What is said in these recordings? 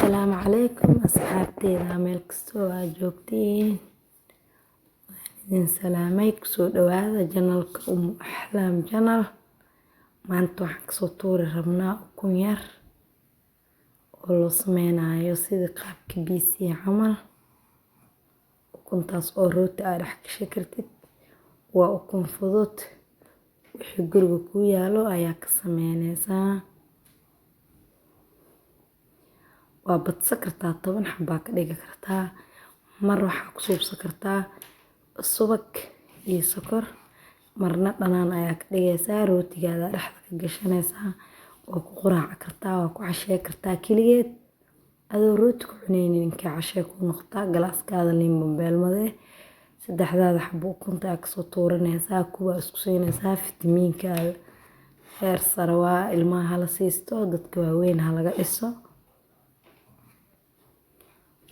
السلام عليكم أصحابتيda meel kastoo aad joogtiin idin salaamay kusoo dhawaada janalka Umu Axlaam Janal. Maanta waxaan kasoo tuuri rabnaa ukun yar oo loo sameynayo sidii qaabka BC camal. Ukuntaas oo rooti aad dhex gashan kartid. Waa ukun fudud wixii guriga ku yaalo ayaa ka sameynaysaa. waa badsan kartaa 10 xabba ka dhigi kartaa. Mar waxaa ku suubsan kartaa subag iyo sokor. Marna dhanaan ayaa ka dhigaysaa rootigaada dhexda ka gashanaysaa. Waa ku quraac kartaa, waa ku cashay kartaa kaligeed. Adoo rooti ku cunaynin ka cashay ku noqotaa galaaskaada liin bambeelmade. Saddexdaada xabbo ukunta aad kasoo tuuranaysaa kuwa isku siinaysaa fitamiinkaada. Heer sare waa ilmaha la siisto dadka waaweyn ha laga dhiso.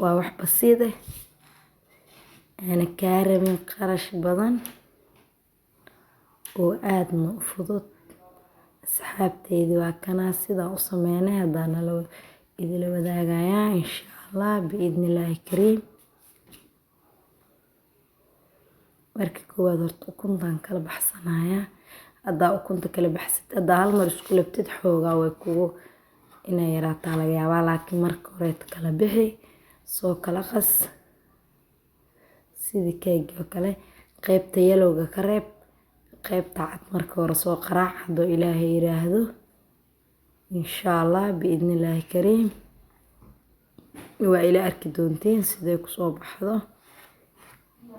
waa wax basiid ah ana kaa rabin qarash badan oo aadna u fudud. Asxaabteyda waa kana sida u sameynay hadana idila wadaagayaa insha Allah biidnillaahi kariim. marka koowaad horta ukuntan kala baxsanaaya. Haddaa ukunta kala baxsid haddaa hal mar isku labtid xoogaa way kugu inay yaraataa laga yaabaa laakiin marka hore kala bixi soo kala qas sidii keega oo kale qaybta yellow-ga ka reeb qaybta cad marka hore soo qaraac haduu Ilaahay yiraahdo insha Allah biidnillaahi kariim. waa ila arki doontiin sidee ku soo baxdo.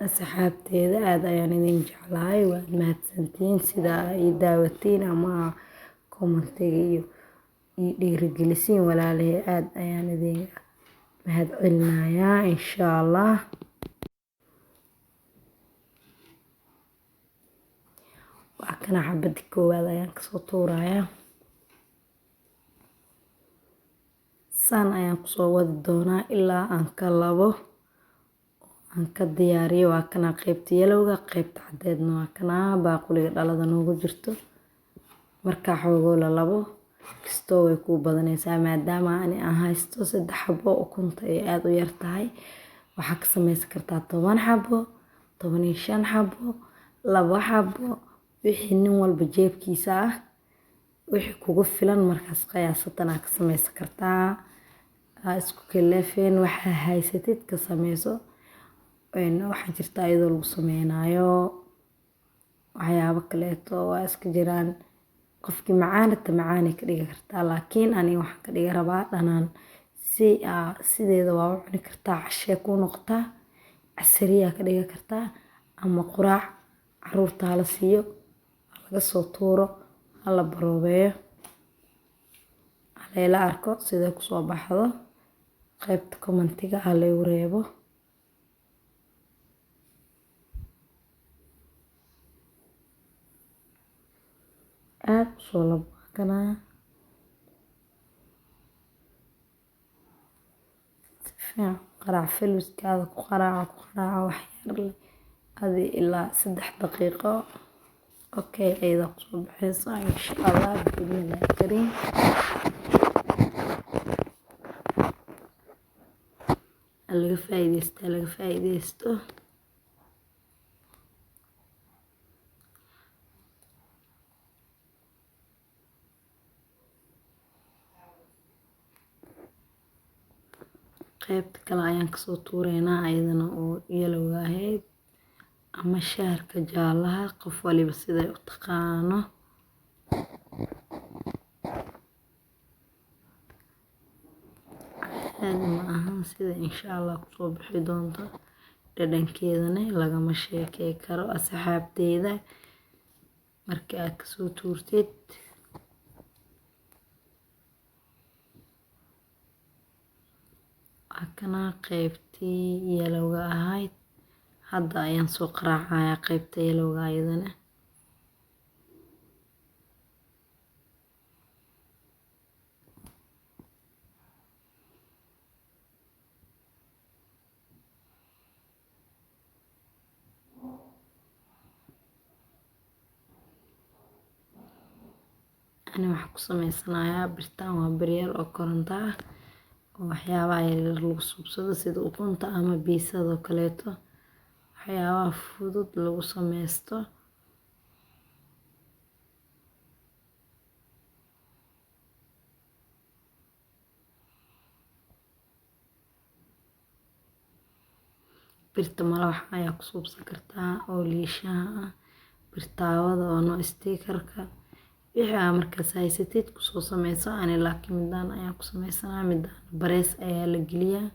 asxaabteyda aad ayaan idin jeclahay waad mahadsantiin sida ay daawatiin ama commentiga iyo dhiirigelisiin walaalahay aad ayaan idin mahad celinayaa insha Allah. waa kana xabadi koowaad ayaan kasoo tuurayaa. saan ayaan kusoo wadi doonaa ilaa aan ka labo aan ka diyaariyo. waa kana qaybta yellow-ga qaybta cadeedna waa kana baaquliga dhalada noogu jirto. marka xoogoo la labo kastoo way ku badanaysaa maadaama aan haysto 3 xabbo ukunta ay aad u yar tahay. waxaa ka samaysan kartaa 10 xabbo 15 xabbo 2 xabbo wixii nin walba jeebkiisa ah wixii kugu filan markaas qiyaasatan ka samaysan kartaa. isku kaleefeen waxa haysatid ka samayso. waxa jirta iyadoo lagu sameynayo waxyaabo kaleeto waa iska jiraan. qofkii macaani ka dhigi kartaa laakiin aniga waxaan ka dhigi rabaa dhanaan sideeda waa u cuni kartaa cashay ku noqotaa casariya ka dhigi kartaa ama quraac caruurta la siiyo laga soo tuuro hala baroobeeyo hala arko sidee ku soo baxdo. qaybta commentiga hala igu reebo. aad soo labo kana qaraac filmiskaada ku qaraac wax yar leh adi ilaa 3 daqiiqo okay ayda ku soo baxaysa insha Allah biidnillaahi kariim. laga faa'iideysto. qaybta kale ayaan kasoo tuureynaa ayadana oo yellow-ga ahayd ama shaarka jaalaha qof waliba siday u taqaano. ma ahan sida insha Allah ku soo bixi doonto dhadhankeedana lagama sheekay karo. asxaabteyda marka aad kasoo tuurtid kana qaybtii yellow-ga ahayd hadda ayaan soo qaraacayaa qaybta yellow-ga ayadana. waxaan ku sameysanayaa birtaan waa bir yar oo koronto ah waxyaabaha yaryar lagu subsado sida ukunta ama biisada oo kaleeto, waxyaabaha fudud lagu sameysto. birta malawax ayaa ku subsan kartaa oo liishaha ah, birtaawada oo no stiikarka wixii aa markaas haysatid kusoo sameyso. Ani laakiin midaan ayaa ku sameysanaa, midaan barees ayaa la geliyaa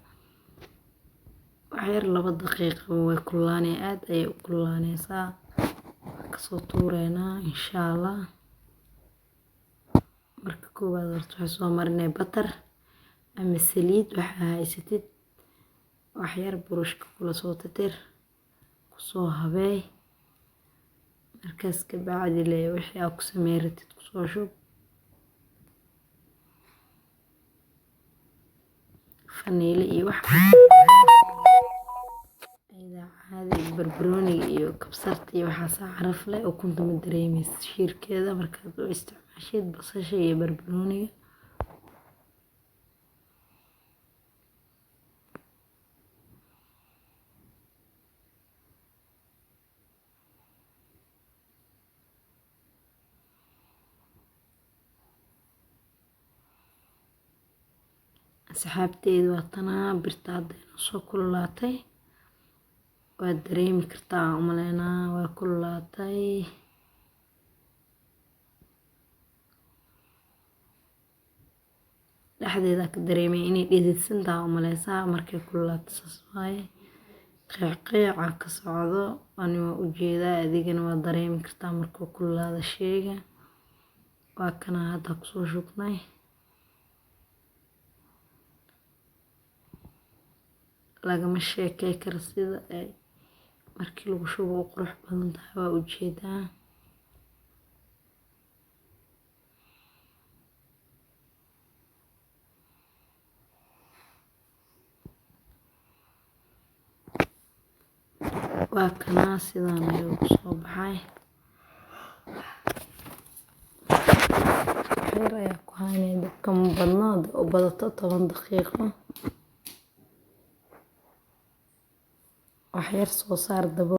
waxyar 2 daqiiqo way kululaanay, aad ayay u kululaanaysaa. Kasoo tuureynaa insha Allah. Marka koowaad horta waxay soo marinay batar ama saliid waxa haysatid, waxyar burushka kula soo tirtir kusoo habeey, markaas ka bacdi wixii aad ku sameeyratid kusoo shub. Faniile iyo wax ayda caadi barbarooniga iyo kabsarta iyo waxaas caraf leh ukunta ma dareemaysid shiirkeeda markaad u isticmaashid basasha iyo barbarooniga. asxaabteedu waa tanaa birta hadda soo kululaatay, waa dareemi kartaa umaleynaa waa kululaatay. dhexdeeda ka dareemay inay dhididsan tahay umaleysaa markay kululaato saas waaye. qiiqa ka socdo ani waa u jeedaa, adigana waa dareemi kartaa markuu kululaado sheyga. waa kana hadda kusoo shubnay. lagama sheekay karo sida ay markii lagu shubo u qurux badan tahay, waa u jeedaa. waa kana sidaan ayuu ku soo baxay. waxyar ayaa ku haynay dabka ma badno, u badato 10 daqiiqo. waxyar soo saar dabo